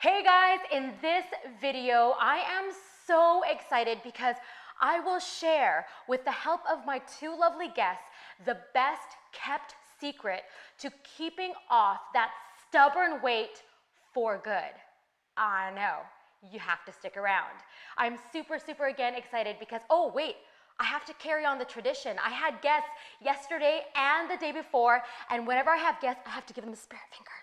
Hey guys, in this video, I am so excited because I will share, with the help of my two lovely guests, the best kept secret to keeping off that stubborn weight for good. I know, you have to stick around. I'm super again excited because, oh wait, I have to carry on the tradition. I had guests yesterday and the day before, and whenever I have guests, I have to give them the spirit fingers.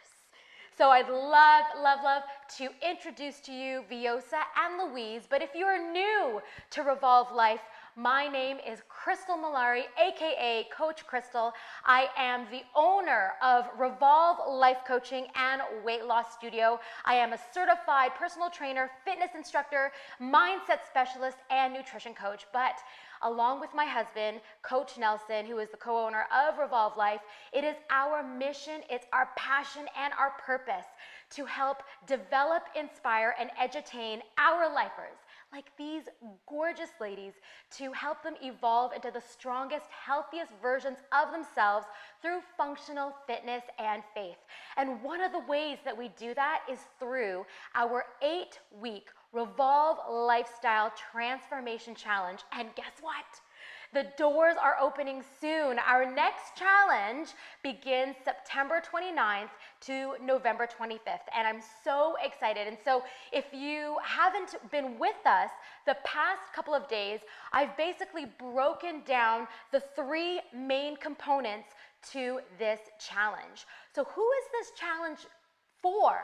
So I'd love to introduce to you Viola and Louise, but if you're new to Revolve Life, my name is Crystal Malari, aka Coach Crystal. I am the owner of Revolve Life Coaching and Weight Loss Studio. I am a certified personal trainer, fitness instructor, mindset specialist, and nutrition coach. But along with my husband, Coach Nelson, who is the co-owner of Revolve Life, it is our mission, it's our passion, and our purpose to help develop, inspire, and edutain our lifers, like these gorgeous ladies, to help them evolve into the strongest, healthiest versions of themselves through functional fitness and faith. And one of the ways that we do that is through our 8-week Revolve Lifestyle Transformation Challenge. And guess what? The doors are opening soon. Our next challenge begins September 29th to November 25th, and I'm so excited. And so if you haven't been with us the past couple of days, I've basically broken down the 3 main components to this challenge. So who is this challenge for?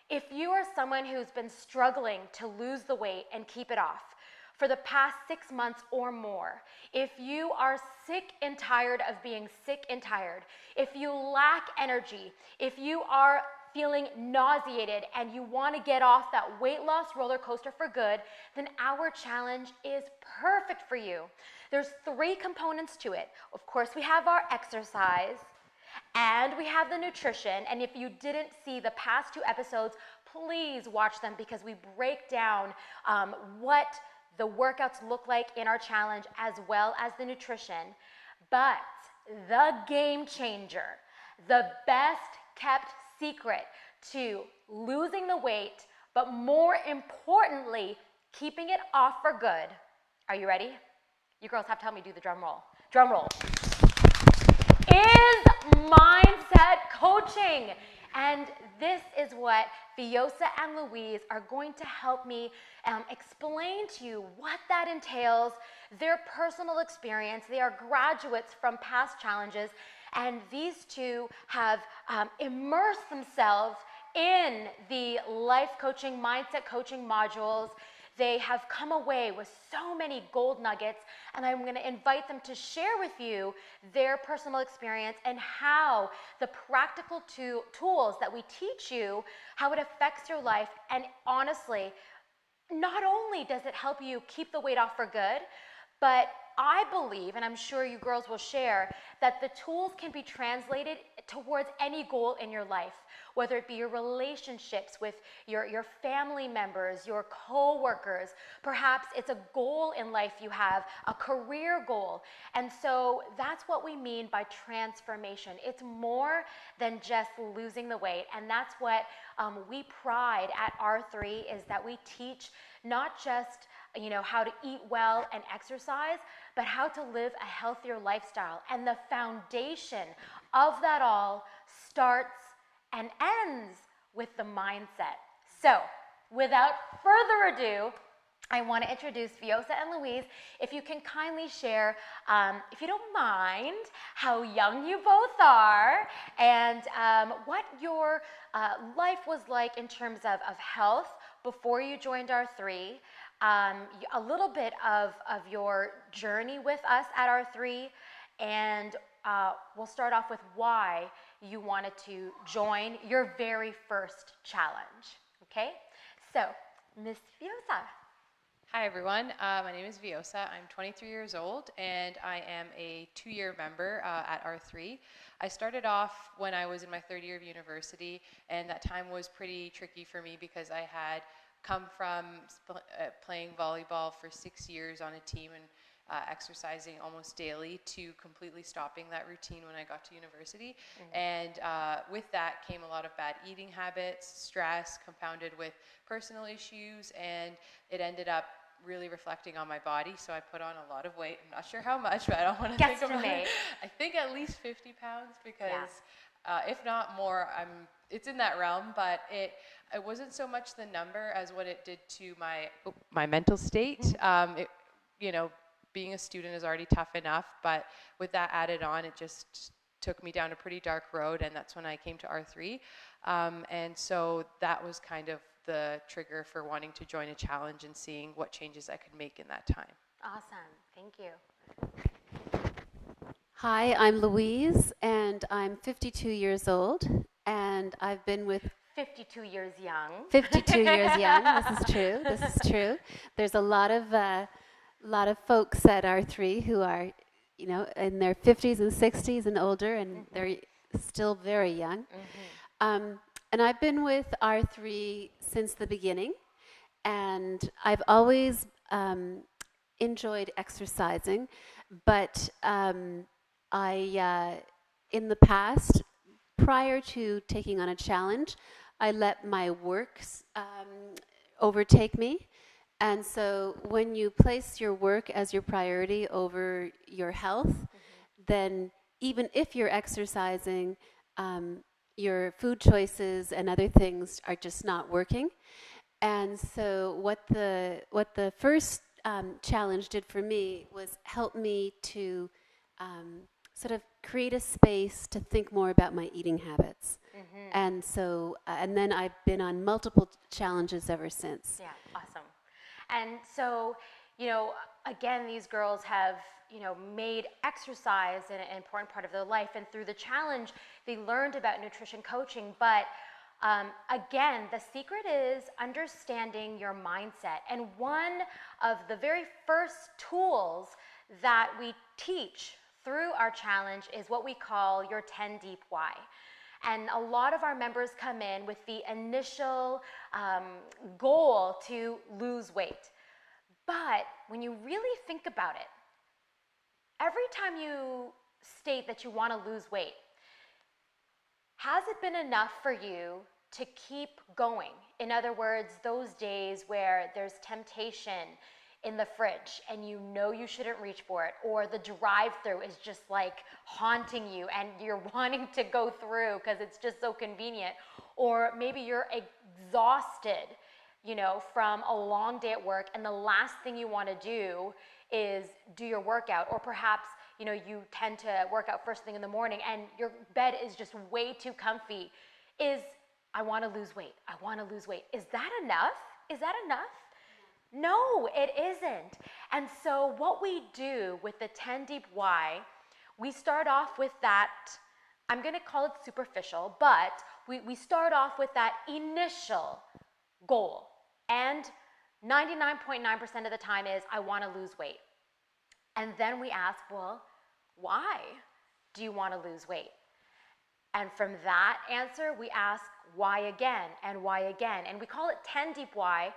If you are someone who's been struggling to lose the weight and keep it off for the past 6 months or more, if you are sick and tired of being sick and tired, if you lack energy, if you are feeling nauseated and you want to get off that weight loss roller coaster for good, then our challenge is perfect for you. There's 3 components to it. Of course, we have our exercise, and we have the nutrition. And if you didn't see the past 2 episodes, please watch them because we break down what the workouts look like in our challenge as well as the nutrition. But the game changer, the best kept secret to losing the weight, but more importantly, keeping it off for good. Are you ready? You girls have to help me do the drum roll. Drum roll. Is mindset coaching. And this is what Viola and Louise are going to help me explain to you what that entails, their personal experience. They are graduates from past challenges, and these two have immersed themselves in the life coaching, mindset coaching modules. They have come away with so many gold nuggets, and I'm going to invite them to share with you their personal experience and how the practical tools that we teach you, how it affects your life. And honestly, not only does it help you keep the weight off for good, but I believe, and I'm sure you girls will share, that the tools can be translated towards any goal in your life, whether it be your relationships with your family members, your co-workers. Perhaps it's a goal in life you have, a career goal. And so that's what we mean by transformation. It's more than just losing the weight. And that's what we pride at R3, is that we teach not just how to eat well and exercise, but how to live a healthier lifestyle. And the foundation of that all starts and ends with the mindset. So without further ado, I want to introduce Viola and Louise. If you can kindly share, if you don't mind, how young you both are and what your life was like in terms of health before you joined R3, a little bit of your journey with us at R3, and we'll start off with why you wanted to join your very first challenge. Okay? So, Miss Viola. Hi everyone, my name is Viola. I'm 23 years old and I am a 2-year member at R3. I started off when I was in my 3rd year of university, and that time was pretty tricky for me because I had come from playing volleyball for 6 years on a team exercising almost daily to completely stopping that routine when I got to university. And with that came a lot of bad eating habits, stress compounded with personal issues, and it ended up really reflecting on my body. So I put on a lot of weight. I'm not sure how much, but I don't want to think about it. I think at least 50 pounds because if not more, it's in that realm, but it wasn't so much the number as what it did to my mental state. You know, being a student is already tough enough, but with that added on, it just took me down a pretty dark road, and that's when I came to R3. And so that was kind of the trigger for wanting to join a challenge and seeing what changes I could make in that time. Awesome. Thank you. Hi, I'm Louise, and I'm 52 years old, and I've been with 52 years young. 52 years young. This is true. This is true. There's a lot of folks at R3 who are, you know, in their 50s and 60s and older, and they're still very young. And I've been with R3 since the beginning, and I've always enjoyed exercising, but in the past, prior to taking on a challenge, I let my works overtake me. And so when you place your work as your priority over your health, then even if you're exercising, your food choices and other things are just not working. And so what the first challenge did for me was help me to sort of create a space to think more about my eating habits. And so, and then I've been on multiple challenges ever since. Yeah, awesome. And so, you know, again, these girls have, you know, made exercise an important part of their life, and through the challenge, they learned about nutrition coaching. But again, the secret is understanding your mindset. And one of the very first tools that we teach through our challenge is what we call your 10 deep why. And a lot of our members come in with the initial goal to lose weight. But when you really think about it, every time you state that you want to lose weight, has it been enough for you to keep going? In other words, those days where there's temptation in the fridge and you know you shouldn't reach for it, or the drive-through is just like haunting you and you're wanting to go through because it's just so convenient, or maybe you're exhausted, you know, from a long day at work, and the last thing you want to do is do your workout, or perhaps, you know, you tend to work out first thing in the morning and your bed is just way too comfy. I want to lose weight. I want to lose weight. Is that enough? Is that enough? No, it isn't. And so what we do with the 10 deep why, we start off with that, I'm going to call it superficial, but we start off with that initial goal. And 99.9% of the time is, I want to lose weight. And then we ask, well, why do you want to lose weight? And from that answer, we ask why again and why again. And we call it 10 deep why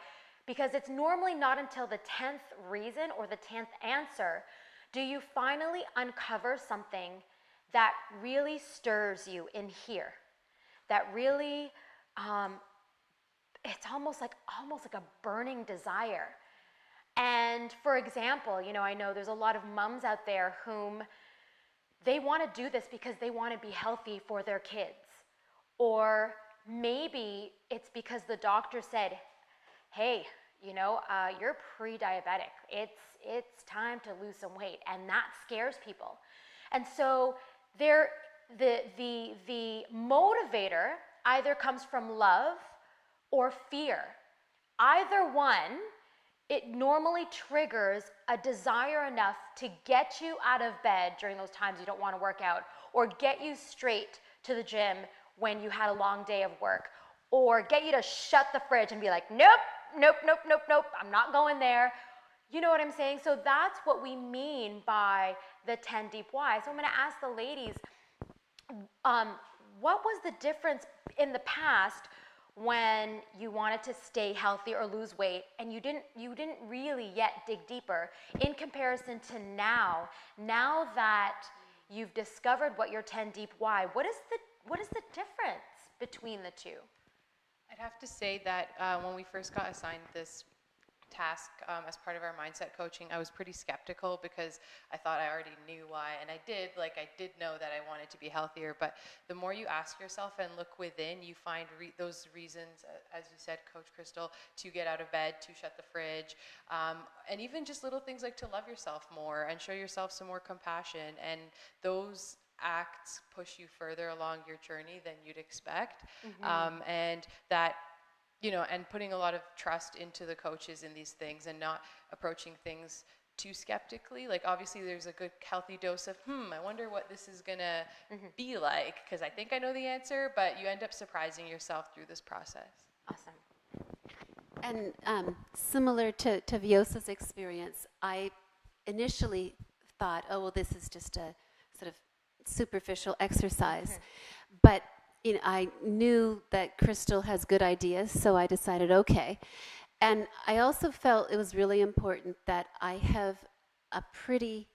because it's normally not until the 10th reason or the 10th answer do you finally uncover something that really stirs you in here, that really, it's almost like a burning desire. And for example, you know, I know there's a lot of moms out there whom they want to do this because they want to be healthy for their kids. Or maybe it's because the doctor said, hey, you know, you're pre-diabetic. It's time to lose some weight, and that scares people. And so the motivator either comes from love or fear. Either one, it normally triggers a desire enough to get you out of bed during those times you don't want to work out, or get you straight to the gym when you had a long day of work, or get you to shut the fridge and be like, nope, nope, nope, nope, nope, I'm not going there. You know what I'm saying? So that's what we mean by the 10 deep why. So I'm going to ask the ladies, what was the difference in the past when you wanted to stay healthy or lose weight, and you didn't really yet dig deeper in comparison to now that you've discovered what your 10 deep why? What is the difference between the two? I'd have to say that when we first got assigned this task as part of our mindset coaching, I was pretty skeptical because I thought I already knew why, and I did know that I wanted to be healthier, but the more you ask yourself and look within, you find those reasons, as you said, Coach Crystal, to get out of bed, to shut the fridge, and even just little things like to love yourself more and show yourself some more compassion, and those acts push you further along your journey than you'd expect. And that, and putting a lot of trust into the coaches in these things and not approaching things too skeptically. Like, obviously there's a good healthy dose of, I wonder what this is gonna be like, because I think I know the answer, but you end up surprising yourself through this process. Awesome. And similar to Viosa's experience, I initially thought, oh, well, this is just a sort of superficial exercise. But I knew that Crystal has good ideas, so I decided, okay. And I also felt it was really important that I have a pretty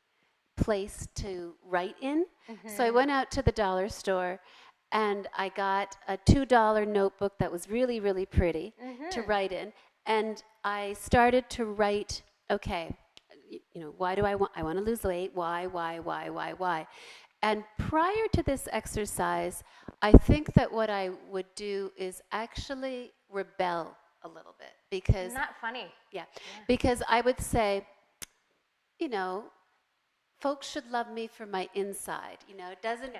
place to write in. So I went out to the dollar store and I got a $2 notebook that was really, really pretty to write in. And I started to write, okay, why do I want to lose weight? Why? And prior to this exercise, I think that what I would do is actually rebel a little bit, because Isn't that funny? Yeah, because I would say, folks should love me for my inside. It doesn't,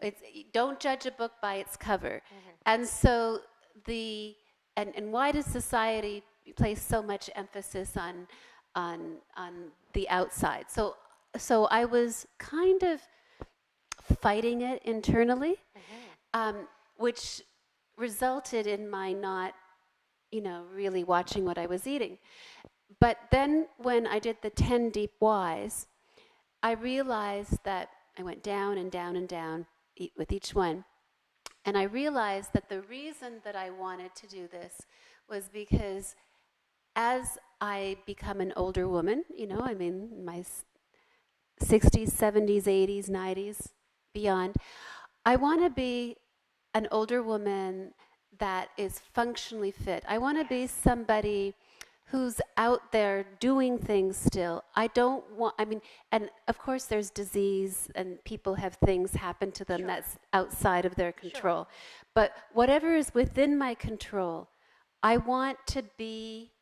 it's, don't judge a book by its cover. And so and why does society place so much emphasis on the outside? So I was kind of fighting it internally, which resulted in my not, really watching what I was eating. But then when I did the 10 deep whys, I realized that I went down and down and down with each one. And I realized that the reason that I wanted to do this was because as I become an older woman, my 60s, 70s, 80s, 90s, beyond, I want to be an older woman that is functionally fit. I want to be somebody who's out there doing things still. I don't want, and of course there's disease and people have things happen to them that's outside of their control. But whatever is within my control, I want to be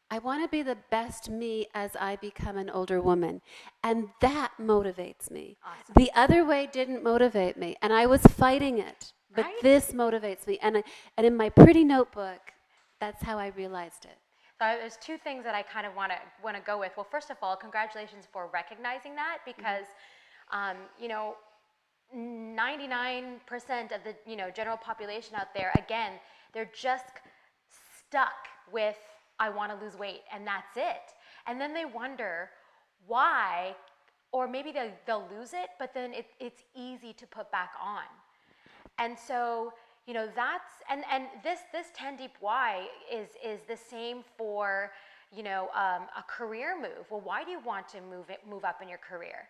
the best me as I become an older woman. And that motivates me. Awesome. The other way didn't motivate me, and I was fighting it. But this motivates me. And in my pretty notebook, that's how I realized it. So there's two things that I kind of want to go with. Well, first of all, congratulations for recognizing that, because 99% of the general population out there, again, they're just stuck with, I want to lose weight, and that's it. And then they wonder why, or maybe they'll lose it, but then it's easy to put back on. And so, that's, and this 10 deep why is the same for, a career move. Well, why do you want to move up in your career,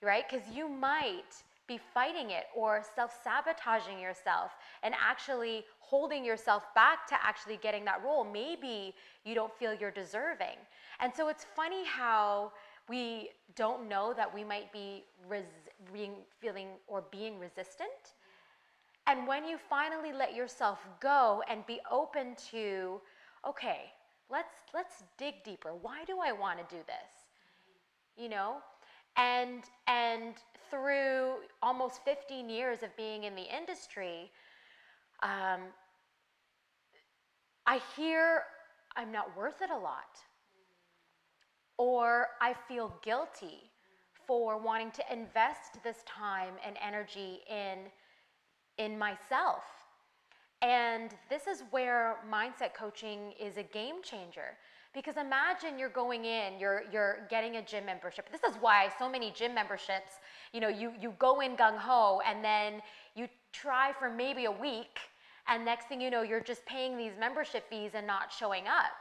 right? Because you might be fighting it or self-sabotaging yourself and actually holding yourself back to actually getting that role. Maybe you don't feel you're deserving. And so it's funny how we don't know that we might be being resistant. And when you finally let yourself go and be open to, okay, let's dig deeper. Why do I want to do this? And through almost 15 years of being in the industry, I hear I'm not worth it a lot, or I feel guilty for wanting to invest this time and energy in myself. And this is where mindset coaching is a game changer, because imagine you're going in, you're getting a gym membership. This is why so many gym memberships, you go in gung-ho and then you try for maybe a week And next thing you know, you're just paying these membership fees and not showing up.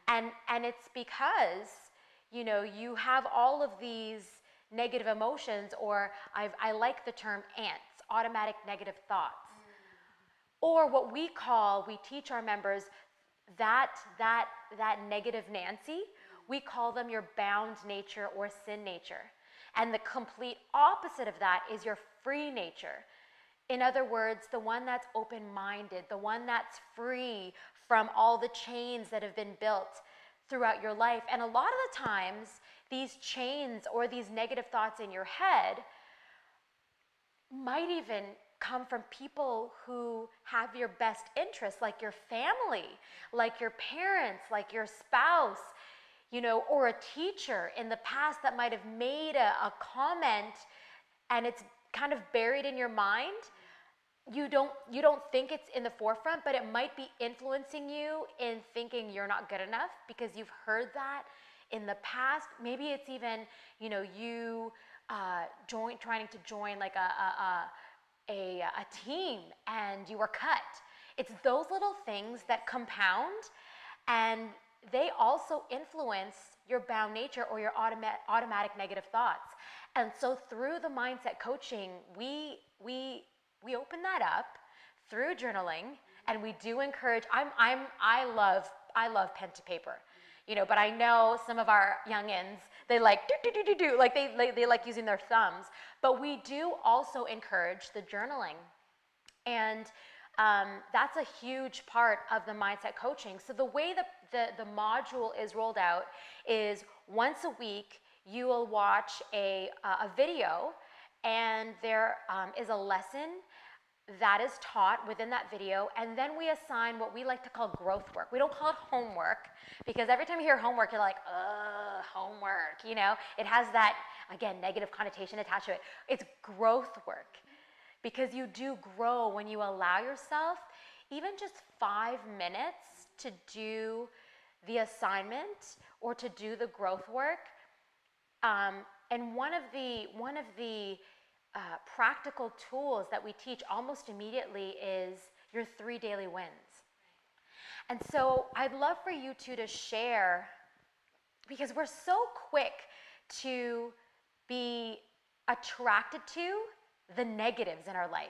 And it's because, you know, you have all of these negative emotions, or I like the term ants, automatic negative thoughts. Or what we teach our members that negative Nancy, we call them your bound nature or sin nature. And the complete opposite of that is your free nature. In other words, the one that's open-minded, the one that's free from all the chains that have been built throughout your life. And a lot of the times, these chains or these negative thoughts in your head might even come from people who have your best interests, like your family, like your parents, like your spouse, you know, or a teacher in the past that might have made a comment and it's kind of buried in your mind. You don't think it's in the forefront, but it might be influencing you in thinking you're not good enough because you've heard that in the past. Maybe it's even, you know, you trying to join like a team and you were cut. It's those little things that compound, and they also influence your bound nature or your automatic negative thoughts. And so through the mindset coaching, we open that up through journaling, and we do encourage. I love pen to paper, you know. But I know some of our youngins, they like do like they like using their thumbs. But we do also encourage the journaling, and that's a huge part of the mindset coaching. So the way the module is rolled out is once a week you will watch a video, and there is a lesson that is taught within that video, and then we assign what we like to call growth work. We don't call it homework, because every time you hear homework, you're like, homework, you know? It has that, again, negative connotation attached to it. It's growth work, because you do grow when you allow yourself even just 5 minutes to do the assignment or to do the growth work. And one of the practical tools that we teach almost immediately is your 3 daily wins. And so I'd love for you two to share, because we're so quick to be attracted to the negatives in our life.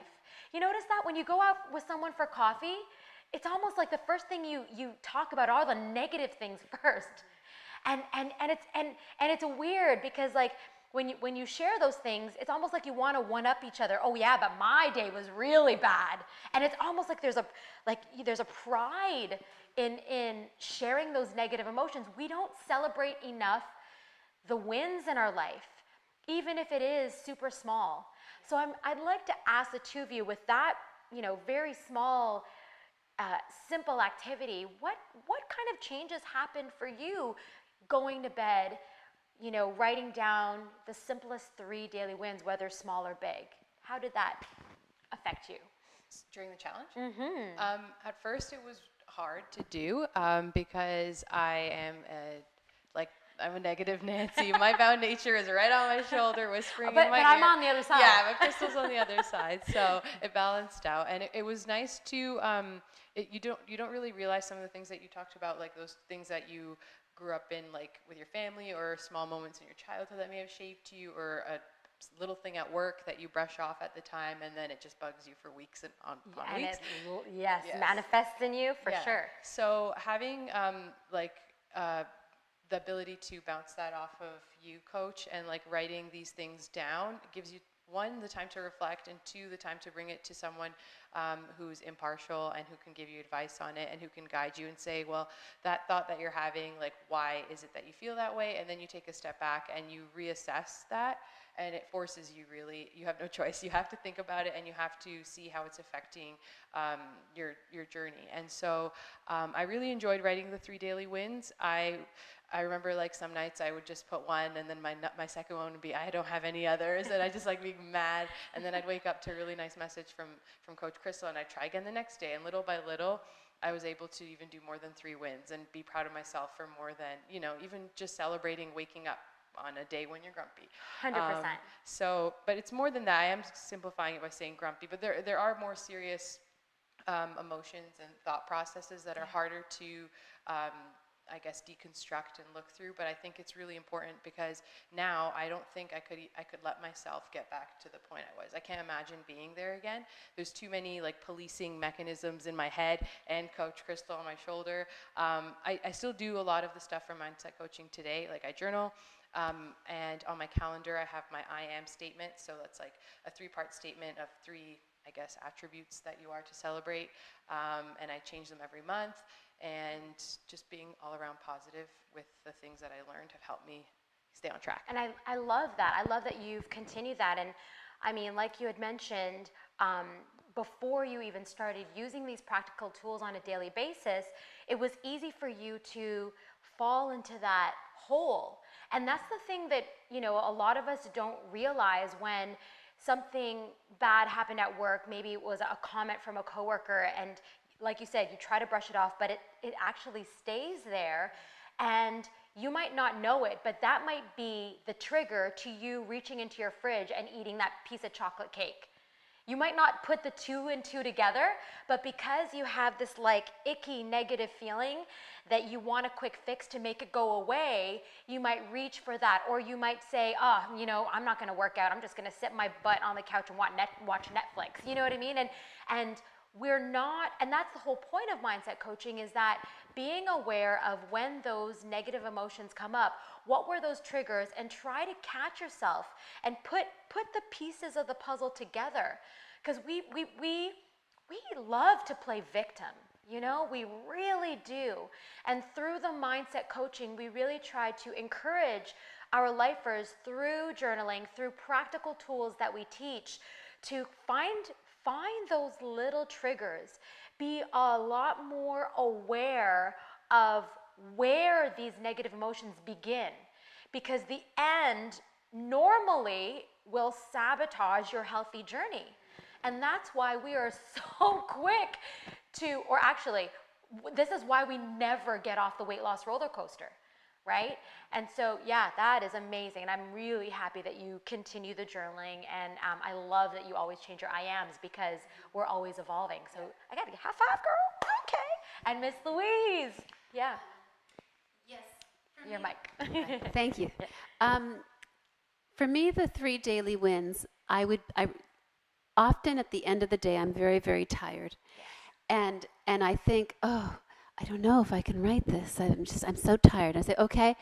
You notice that when you go out with someone for coffee, it's almost like the first thing you talk about are the negative things first. And it's weird, because like when you share those things, it's almost like you want to one up each other. Oh yeah, but my day was really bad. And it's almost like there's a pride in sharing those negative emotions. We don't celebrate enough the wins in our life, even if it is super small. So I'd like to ask the two of you, with that, you know, very small, simple activity, what kind of changes happened for you going to bed, you know, writing down the simplest 3 daily wins, whether small or big? How did that affect you? During the challenge? Mm-hmm. At first it was hard to do because I'm a negative Nancy. My bound nature is right on my shoulder, whispering in my ear. But I'm on the other side. Yeah, but Crystal's on the other side, so it balanced out, and it was nice to. You don't really realize some of the things that you talked about, like those things that you grew up in, like with your family, or small moments in your childhood that may have shaped you, or a little thing at work that you brush off at the time, and then it just bugs you for weeks and on weeks. Yes, manifests in you for sure. So having the ability to bounce that off of you, coach, and like writing these things down gives you, 1, the time to reflect, and 2, the time to bring it to someone who's impartial and who can give you advice on it and who can guide you and say, well, that thought that you're having, like, why is it that you feel that way? And then you take a step back and you reassess that, and it forces you, really, you have no choice. You have to think about it, and you have to see how it's affecting your journey. And so I really enjoyed writing the 3 daily wins. I remember, like, some nights I would just put 1, and then my second one would be, I don't have any others, and I just like being mad. And then I'd wake up to a really nice message from Coach Crystal, and I'd try again the next day. And little by little, I was able to even do more than 3 wins and be proud of myself for more than, you know, even just celebrating waking up on a day when you're grumpy. 100%. So, but it's more than that. I am simplifying it by saying grumpy, but there are more serious emotions and thought processes that are harder to, I guess, deconstruct and look through. But I think it's really important because now I don't think I could let myself get back to the point I was. I can't imagine being there again. There's too many like policing mechanisms in my head and Coach Crystal on my shoulder. I still do a lot of the stuff from mindset coaching today. Like I journal. And on my calendar, I have my I am statement. So that's like a 3-part statement of 3, I guess, attributes that you are to celebrate. And I change them every month. And just being all around positive with the things that I learned have helped me stay on track. And I love that. I love that you've continued that. And I mean, like you had mentioned, before you even started using these practical tools on a daily basis, it was easy for you to fall into that hole. And that's the thing that, you know, a lot of us don't realize when something bad happened at work. Maybe it was a comment from a coworker, and like you said, you try to brush it off, but it actually stays there. And you might not know it, but that might be the trigger to you reaching into your fridge and eating that piece of chocolate cake. You might not put the 2 and 2 together, but because you have this like icky negative feeling that you want a quick fix to make it go away, you might reach for that. Or you might say, oh, you know, I'm not gonna work out. I'm just gonna sit my butt on the couch and watch Netflix. You know what I mean? And we're not, and that's the whole point of mindset coaching, is that being aware of when those negative emotions come up, what were those triggers, and try to catch yourself and put the pieces of the puzzle together. Because we love to play victim, you know, we really do. And through the mindset coaching, we really try to encourage our lifers through journaling, through practical tools that we teach, to find those little triggers, be a lot more aware of where these negative emotions begin, because the end normally will sabotage your healthy journey. And that's why we are so quick to, or actually, this is why we never get off the weight loss roller coaster, right? And so, yeah, that is amazing. And I'm really happy that you continue the journaling. And I love that you always change your I ams, because we're always evolving. So I got to high five, girl. Okay. And Miss Louise. Yeah. Yes. Your mic. Thank you. For me, the 3 daily wins, I often at the end of the day, I'm very, very tired. And I think, oh, I don't know if I can write this. I'm so tired. I say, okay,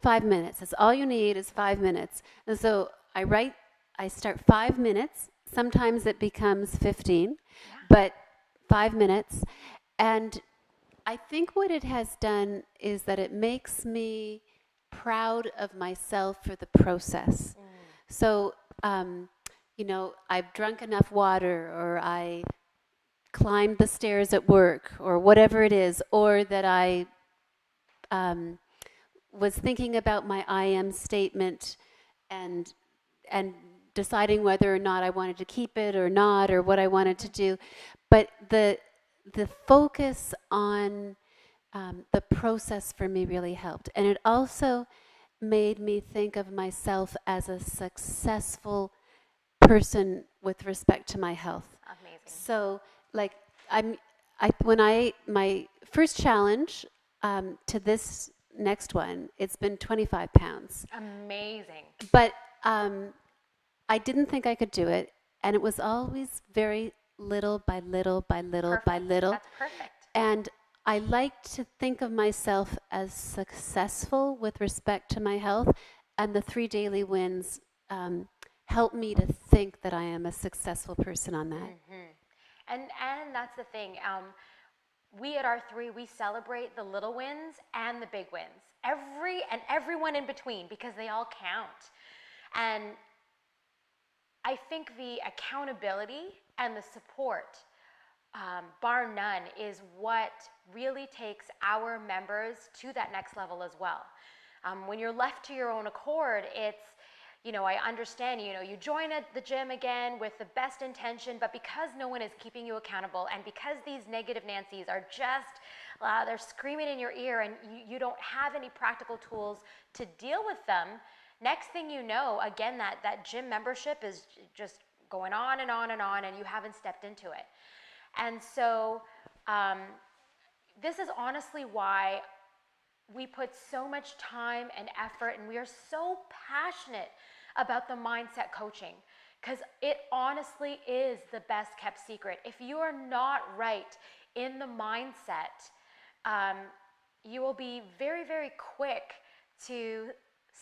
5 minutes. That's all you need is 5 minutes. And so I start 5 minutes. Sometimes it becomes 15, but 5 minutes. And I think what it has done is that it makes me proud of myself for the process. So, you know, I've drunk enough water, or I climbed the stairs at work, or whatever it is, or that I was thinking about my I am statement and deciding whether or not I wanted to keep it or not, or what I wanted to do. But the focus on the process for me really helped. And it also made me think of myself as a successful person with respect to my health. Amazing. So, like, my first challenge to this next one, it's been 25 pounds. Amazing. But I didn't think I could do it, and it was always very little by little by little Perfect. by little. That's perfect. And I like to think of myself as successful with respect to my health, and the 3 daily wins help me to think that I am a successful person on that. And that's the thing. We at R3, we celebrate the little wins and the big wins. Everyone in between, because they all count. And I think the accountability and the support, bar none, is what really takes our members to that next level as well. When you're left to your own accord, it's, you know, I understand, you know, you join at the gym again with the best intention, but because no one is keeping you accountable, and because these negative Nancys are just, they're screaming in your ear, and you don't have any practical tools to deal with them, next thing you know, again, that gym membership is just going on and on and on, and you haven't stepped into it. And so this is honestly why we put so much time and effort, and we are so passionate about the mindset coaching, because it honestly is the best kept secret. If you are not right in the mindset, you will be very, very quick to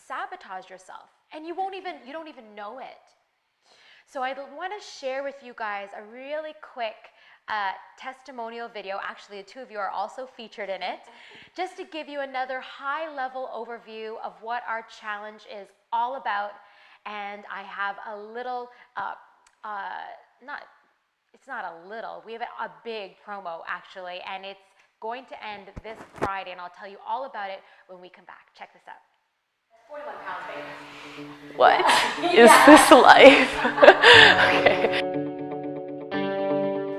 sabotage yourself, and you don't even know it. So I want to share with you guys a really quick testimonial video. Actually, the two of you are also featured in it, just to give you another high-level overview of what our challenge is all about. And I have a little, it's not a little, we have a big promo actually, and it's going to end this Friday, and I'll tell you all about it when we come back. Check this out. 41 pounds, baby. What is this life? Okay.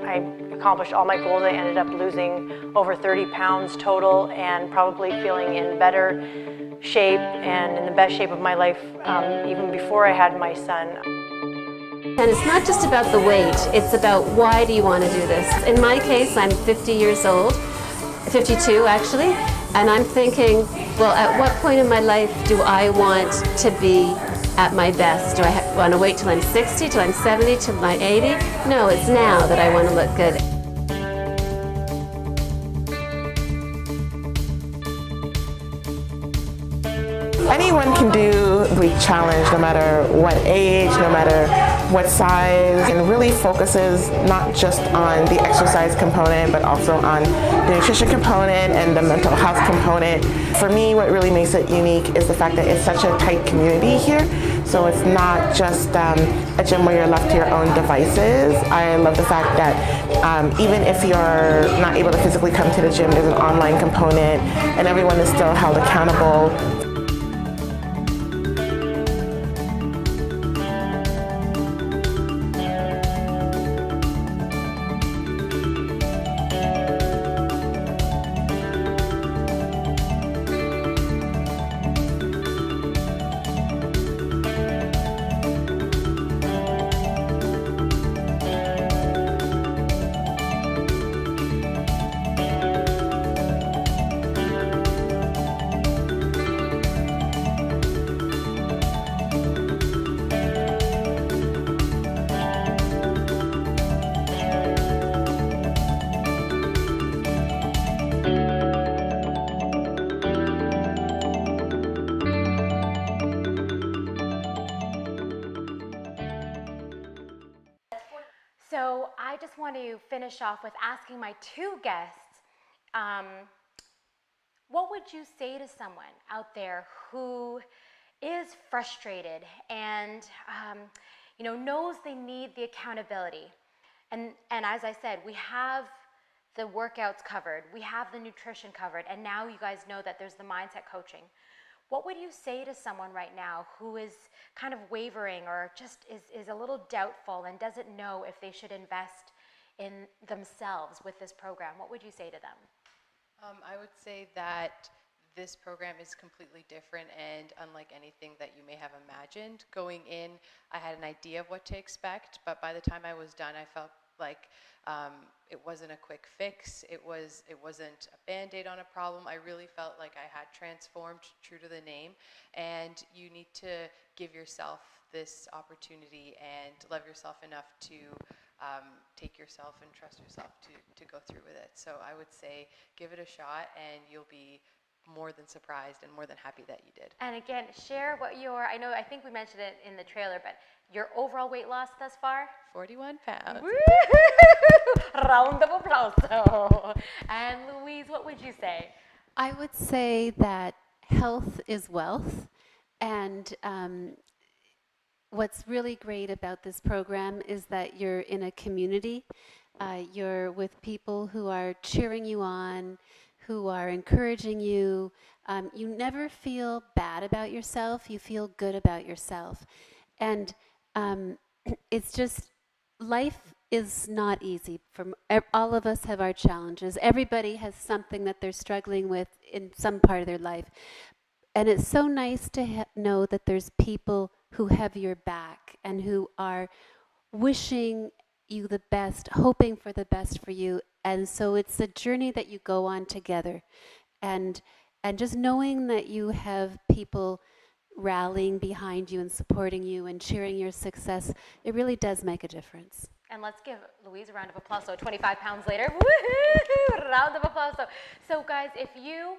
I accomplished all my goals. I ended up losing over 30 pounds total and probably feeling in better shape and in the best shape of my life even before I had my son. And it's not just about the weight, it's about why do you want to do this. In my case, I'm 50 years old, 52 actually, and I'm thinking, well, at what point in my life do I want to be at my best? Do I want to wait till I'm 60, till I'm 70, till I'm 80? No, it's now that I want to look good. Anyone can do the challenge, no matter what age, no matter what size, and really focuses not just on the exercise component, but also on the nutrition component and the mental health component. For me, what really makes it unique is the fact that it's such a tight community here. So it's not just a gym where you're left to your own devices. I love the fact that even if you're not able to physically come to the gym, there's an online component, and everyone is still held accountable. So I just want to finish off with asking my two guests, what would you say to someone out there who is frustrated and knows they need the accountability? And as I said, we have the workouts covered, we have the nutrition covered, and now you guys know that there's the mindset coaching. What would you say to someone right now who is kind of wavering or just is a little doubtful and doesn't know if they should invest in themselves with this program? What would you say to them? I would say that this program is completely different and unlike anything that you may have imagined. Going in, I had an idea of what to expect, but by the time I was done, I felt like it wasn't a quick fix. It wasn't a Band-Aid on a problem. I really felt like I had transformed, true to the name, and you need to give yourself this opportunity and love yourself enough to take yourself and trust yourself to go through with it. So I would say give it a shot and you'll be more than surprised and more than happy that you did. And again, share what I think we mentioned it in the trailer, but your overall weight loss thus far? 41 pounds. Round of applause. And Louise, what would you say? I would say that health is wealth, and what's really great about this program is that you're in a community. You're with people who are cheering you on, who are encouraging you. You never feel bad about yourself. You feel good about yourself. And it's just, life is not easy. All of us have our challenges. Everybody has something that they're struggling with in some part of their life. And it's so nice to know that there's people who have your back and who are wishing you the best, hoping for the best for you. And so it's a journey that you go on together. And just knowing that you have people rallying behind you and supporting you and cheering your success, it really does make a difference. And let's give Louise a round of applause. So 25 pounds later, woohoo! Round of applause. So guys, if you,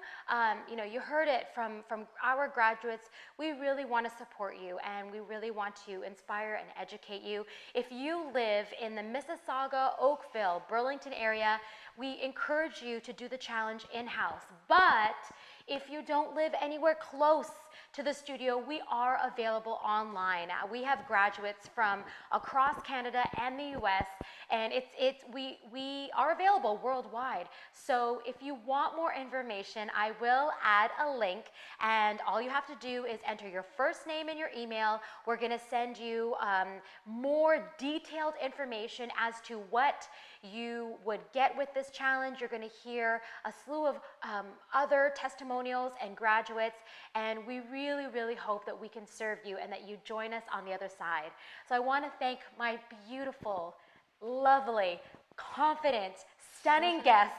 you heard it from our graduates, we really want to support you and we really want to inspire and educate you. If you live in the Mississauga, Oakville, Burlington area, we encourage you to do the challenge in-house. But if you don't live anywhere close to the studio, we are available online. We have graduates from across Canada and the US, and we are available worldwide. So if you want more information, I will add a link, and all you have to do is enter your first name and your email. We're going to send you more detailed information as to what you would get with this challenge. You're going to hear a slew of other testimonials and graduates, and we really, really hope that we can serve you and that you join us on the other side. So I want to thank my beautiful, lovely, confident, stunning guests,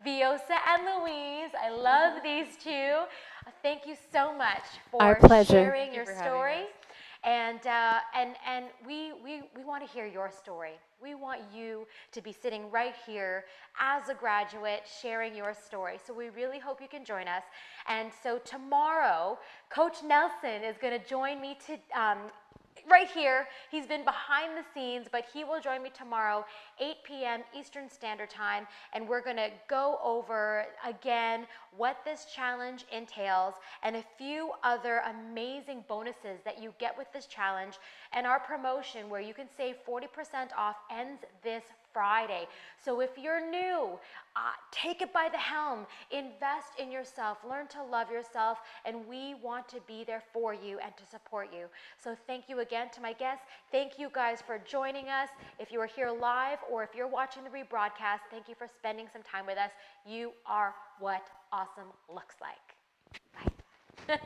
Viola and Louise. I love these two. Thank you so much for Our pleasure. sharing your story. And we want to hear your story. We want you to be sitting right here as a graduate sharing your story. So we really hope you can join us. And so tomorrow, Coach Nelson is going to join me right here. He's been behind the scenes, but he will join me tomorrow, 8 p.m. Eastern Standard Time, and we're going to go over again what this challenge entails and a few other amazing bonuses that you get with this challenge. And our promotion where you can save 40% off ends this Friday. So if you're new, take it by the helm, invest in yourself, learn to love yourself, and we want to be there for you and to support you. So thank you again to my guests. Thank you guys for joining us. If you are here live or if you're watching the rebroadcast, thank you for spending some time with us. You are what awesome looks like. Bye.